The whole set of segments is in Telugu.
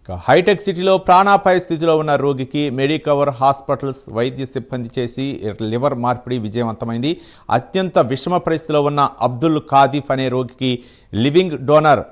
హైటెక్ సిటీలో ప్రాణాపాయ స్థితిలో ఉన్న రోగికి మెడికవర్ హాస్పిటల్స్ వైద్య సిబ్బంది చేసి లివర్ మార్పిడి విజయవంతమైంది. అత్యంత విషమ పరిస్థితిలో ఉన్న అబ్దుల్ కాదిఫ్ అనే రోగికి లివింగ్ డోనర్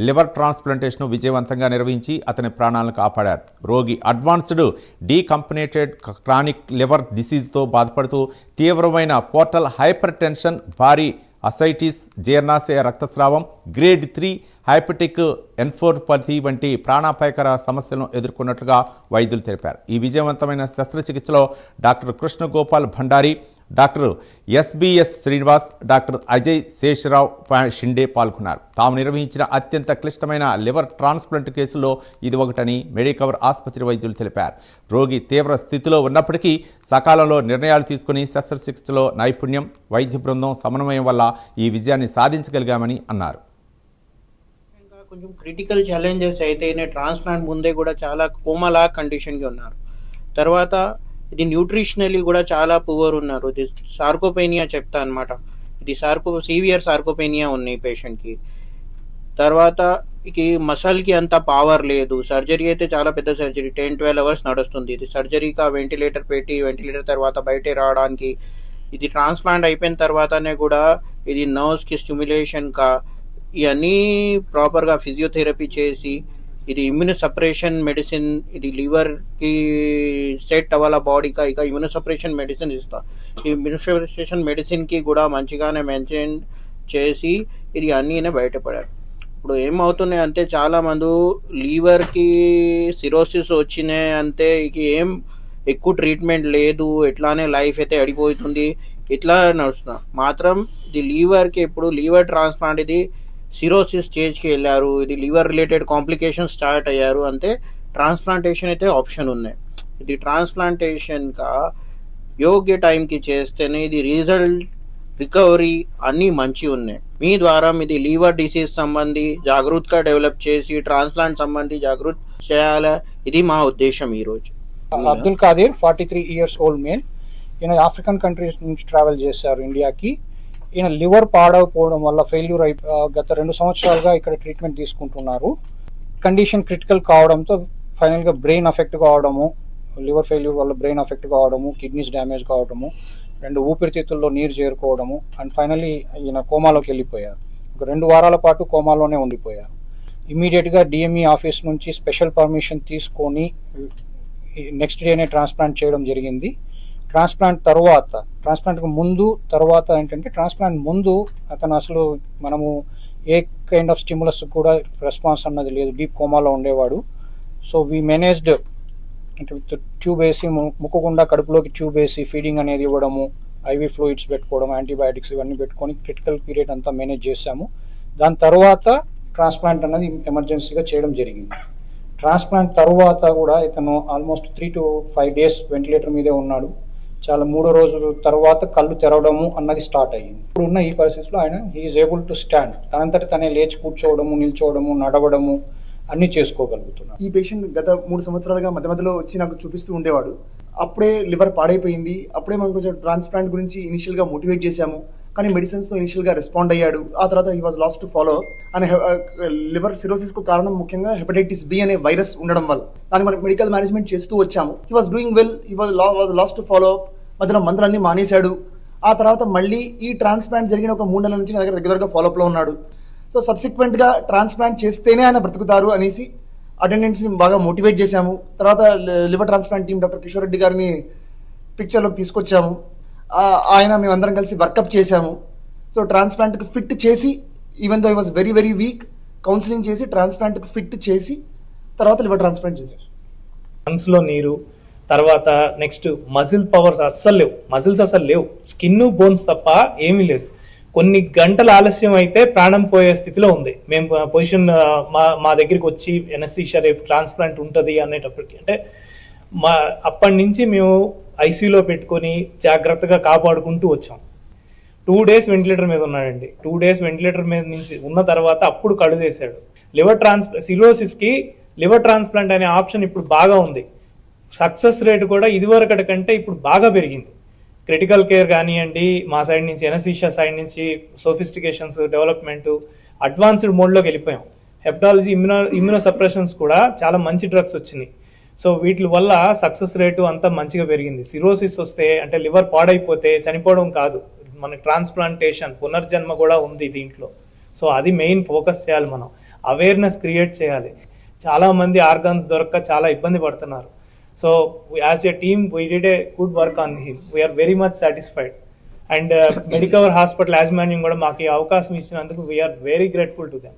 లివర్ ట్రాన్స్ప్లాంటేషన్ విజయవంతంగా నిర్వహించి అతని ప్రాణాలను కాపాడారు. రోగి అడ్వాన్స్డ్ డీకంపనేటెడ్ క్రానిక్ లివర్ డిసీజ్తో బాధపడుతూ తీవ్రమైన పోర్టల్ హైపర్ టెన్షన్, భారీ అసైటిస్, జీర్ణాశయ రక్తస్రావం, గ్రేడ్ 3 హైపటిక్ ఎన్ఫోర్పతి వంటి ప్రాణాపాయకర సమస్యలను ఎదుర్కొన్నట్లుగా వైద్యులు తెలిపారు. ఈ విజయవంతమైన శస్త్రచికిత్సలో doctor Krishna Gopal Bhandari, doctor SBS Srinivas, doctor Ajay Sheshrao Shinde పాల్గొన్నారు. తాము నిర్వహించిన అత్యంత క్లిష్టమైన లివర్ ట్రాన్స్ప్లాంట్ కేసుల్లో ఇది ఒకటని మెడికవర్ ఆసుపత్రి వైద్యులు తెలిపారు. రోగి తీవ్ర స్థితిలో ఉన్నప్పటికీ సకాలంలో నిర్ణయాలు తీసుకుని శస్త్రచికిత్సలో నైపుణ్యం, వైద్య బృందం సమన్వయం వల్ల ఈ విజయాన్ని సాధించగలిగామని అన్నారు. కొంచెం క్రిటికల్ ఛాలెంజెస్ అయితే ట్రాన్స్ప్లాంట్ ముందే కూడా చాలా కోమలా కండిషన్కి ఉన్నారు. తర్వాత ఇది న్యూట్రిషనలీ కూడా చాలా పువర్ ఉన్నారు. ఇది సార్కోపెనియా చెప్తా అనమాట. ఇది సివియర్ సార్కోపెనియా ఉన్నాయి పేషెంట్కి. తర్వాత ఇది మసల్కి అంత పవర్ లేదు. సర్జరీ అయితే చాలా పెద్ద సర్జరీ, 10-12 అవర్స్ నడుస్తుంది. ఇది సర్జరీగా వెంటిలేటర్ పెట్టి వెంటిలేటర్ తర్వాత బయటే రావడానికి, ఇది ట్రాన్స్ప్లాంట్ అయిపోయిన తర్వాతనే కూడా ఇది నర్వ్స్కి స్టిమ్యులేషన్ ఇవన్నీ ప్రాపర్గా ఫిజియోథెరపీ చేసి ఇది ఇమ్యూనో సపరేషన్ మెడిసిన్, ఇది లివర్కి సెట్ అవ్వాల బాడీగా ఇక ఇమ్యూనో సపరేషన్ మెడిసిన్ ఇస్తా. ఈ ఇమ్యూనో సపరేషన్ మెడిసిన్కి కూడా మంచిగానే మెయింటైన్ చేసి ఇది అన్నీనే బయటపడారు. ఇప్పుడు ఏమవుతున్నాయి అంటే చాలామంది లివర్కి సిరోసిస్ వచ్చినాయి అంటే ఇక ఏం ఎక్కువ ట్రీట్మెంట్ లేదు, ఎట్లానే లైఫ్ అయితే అడిపోతుంది, ఇట్లా నడుస్తున్నా. మాత్రం ఇది లివర్కి ఇప్పుడు లివర్ ట్రాన్స్ప్లాంట్ ఇది సిరోసిస్ స్టేజ్కి వెళ్ళారు, ఇది లివర్ రిలేటెడ్ కాంప్లికేషన్ స్టార్ట్ అయ్యారు అంటే ట్రాన్స్ప్లాంటేషన్ అయితే ఆప్షన్ ఉన్నాయి. ఇది ట్రాన్స్ప్లాంటేషన్గా యోగ్య టైంకి చేస్తేనే ఇది రిజల్ట్, రికవరీ అన్నీ మంచి ఉన్నాయి. మీ ద్వారా ఇది లివర్ డిసీజ్ సంబంధి జాగృతిగా డెవలప్ చేసి ట్రాన్స్ప్లాంట్ సంబంధి జాగృతి చేయాలి, ఇది మా ఉద్దేశం ఈరోజు. Abdul Kadir 43 years old male. ఈయన ఆఫ్రికన్ కంట్రీస్ నుంచి ట్రావెల్ చేశారు ఇండియాకి. ఈయన లివర్ పాడైపోవడం వల్ల ఫెయిల్యూర్ గత 2 సంవత్సరాలుగా ఇక్కడ ట్రీట్మెంట్ తీసుకుంటున్నారు. కండిషన్ క్రిటికల్ కావడంతో ఫైనల్గా బ్రెయిన్ అఫెక్ట్ కావడము, లివర్ ఫెయిల్యూర్ వల్ల బ్రెయిన్ అఫెక్ట్ కావడము, కిడ్నీస్ డ్యామేజ్ కావడము, 2 ఊపిరితిత్తుల్లో నీరు చేరుకోవడము, అండ్ ఫైనల్లీ ఈయన కోమాలోకి వెళ్ళిపోయారు. ఒక 2 వారాల పాటు కోమాలోనే ఉండిపోయారు. ఇమీడియట్గా డిఎంఈ ఆఫీస్ నుంచి స్పెషల్ పర్మిషన్ తీసుకొని నెక్స్ట్ డేనే ట్రాన్స్ప్లాంట్ చేయడం జరిగింది. ట్రాన్స్ప్లాంట్కి ముందు తర్వాత ఏంటంటే, ట్రాన్స్ప్లాంట్ ముందు అతను అసలు మనము ఏ కైండ్ ఆఫ్ స్టిమ్యులస్ కూడా రెస్పాన్స్ అన్నది లేదు, డీప్ కోమాలో ఉండేవాడు. సో వీ మేనేజ్డ్ అంటే విత్ ట్యూబ్ వేసి ముక్కకుండా కడుపులోకి ట్యూబ్ వేసి ఫీడింగ్ అనేది ఇవ్వడము, ఐవీ ఫ్లూయిడ్స్ పెట్టుకోవడం, యాంటీబయాటిక్స్ ఇవన్నీ పెట్టుకొని క్రిటికల్ పీరియడ్ అంతా మేనేజ్ చేశాము. దాని తర్వాత ట్రాన్స్ప్లాంట్ అనేది ఎమర్జెన్సీగా చేయడం జరిగింది. ట్రాన్స్ప్లాంట్ తర్వాత కూడా ఇతను ఆల్మోస్ట్ 3 to 5 days వెంటిలేటర్ మీదే ఉన్నాడు. చాలా 3వ రోజు తర్వాత కళ్ళు తెరవడము అన్నది స్టార్ట్ అయ్యింది. ఇప్పుడు ఉన్న ఈ పరిస్థితిలో ఆయన హీఈస్ ఏబుల్ టు స్టాండ్, తనంతటి తనే లేచి కూర్చోవడము, నిల్చోవడము, నడవడము అన్నీ చేసుకోగలుగుతున్నాడు. ఈ పేషెంట్ గత 3 సంవత్సరాలుగా మధ్య మధ్యలో వచ్చి నాకు చూపిస్తూ ఉండేవాడు. అప్పుడే లివర్ పాడైపోయింది, అప్పుడే మనం కొంచెం ట్రాన్స్ప్లాంట్ గురించి ఇనిషియల్గా మోటివేట్ చేశాము, కానీ మెడిసిన్స్తో ఇనిషియల్గా రెస్పాండ్ అయ్యాడు. ఆ తర్వాత he was lost to follow. And liver సిరోసిస్కు కారణం ముఖ్యంగా హెపటైటిస్ బి అనే వైరస్ ఉండడం వల్ల దాన్ని మనం మెడికల్ మేనేజ్మెంట్ చేస్తూ వచ్చాము. He was doing well, he was lost to follow. మధ్యలో మందులన్నీ మానేశాడు. ఆ తర్వాత మళ్ళీ ఈ ట్రాన్స్ప్లాంట్ జరిగిన ఒక 3 నెలల నుంచి నా దగ్గర రెగ్యులర్గా ఫాలోఅప్లో ఉన్నాడు. సో సబ్సిక్వెంట్గా ట్రాన్స్ప్లాంట్ చేస్తేనే ఆయన బ్రతుకుతారు అనేసి అటెండెంట్స్ని బాగా మోటివేట్ చేశాము. తర్వాత liver transplant team doctor Kishore Reddy గారిని పిక్చర్లోకి తీసుకొచ్చాము. ఆయన మేమందరం కలిసి వర్కప్ చేశాము. సో ట్రాన్స్ప్లాంట్కి ఫిట్ చేసి, even though I was very very weak, counselling చేసి ట్రాన్స్ప్లాంట్కి ఫిట్ చేసి తర్వాత లివర్ ట్రాన్స్ప్లాంట్ చేశారు. లంగ్స్లో నీరు, తర్వాత నెక్స్ట్ మజిల్ పవర్స్ అస్సలు లేవు, మజిల్స్ అసలు లేవు, స్కిన్ బోన్స్ తప్ప ఏమీ లేదు. కొన్ని గంటల ఆలస్యం అయితే ప్రాణం పోయే స్థితిలో ఉంది. మేము పొజిషన్ మా దగ్గరికి వచ్చి ఎనస్థీషియా రేపు ట్రాన్స్ప్లాంట్ ఉంటుంది అనేటప్పటికి, అంటే అప్పటి నుంచి మేము ఐసీయూలో పెట్టుకొని జాగ్రత్తగా కాపాడుకుంటూ వచ్చాం. 2 days వెంటిలేటర్ మీద ఉన్నాడండి. 2 days వెంటిలేటర్ మీద నుంచి ఉన్న తర్వాత అప్పుడు కళ్ళు తీశాడు. సిరోసిస్కి లివర్ ట్రాన్స్ప్లాంట్ అనే ఆప్షన్ ఇప్పుడు బాగా ఉంది. సక్సెస్ రేట్ కూడా ఇదివరకటి కంటే ఇప్పుడు బాగా పెరిగింది. క్రిటికల్ కేర్ కానివ్వండి, మా సైడ్ నుంచి ఎనస్థీషియా సైడ్ నుంచి సోఫిస్టికేషన్స్, డెవలప్మెంట్, అడ్వాన్స్డ్ మోడ్లోకి వెళ్ళిపోయాం. హెపటాలజీ ఇమ్యూనో సప్రెషన్స్ కూడా చాలా మంచి డ్రగ్స్ వచ్చినాయి. సో వీటి వల్ల సక్సెస్ రేటు అంతా మంచిగా పెరిగింది. సిరోసిస్ వస్తే అంటే లివర్ పాడైపోతే చనిపోవడం కాదు, మనకి ట్రాన్స్ప్లాంటేషన్ పునర్జన్మ కూడా ఉంది దీంట్లో. సో అది మెయిన్ ఫోకస్ చేయాలి, మనం అవేర్నెస్ క్రియేట్ చేయాలి. చాలా మంది ఆర్గాన్స్ దొరక్క చాలా ఇబ్బంది పడుతున్నారు. So as a team we did a good work on him. We are very much satisfied. And Medicover hospital యాజమాన్యం కూడా మాకు ఈ అవకాశం ఇచ్చినందుకు we are very grateful to them.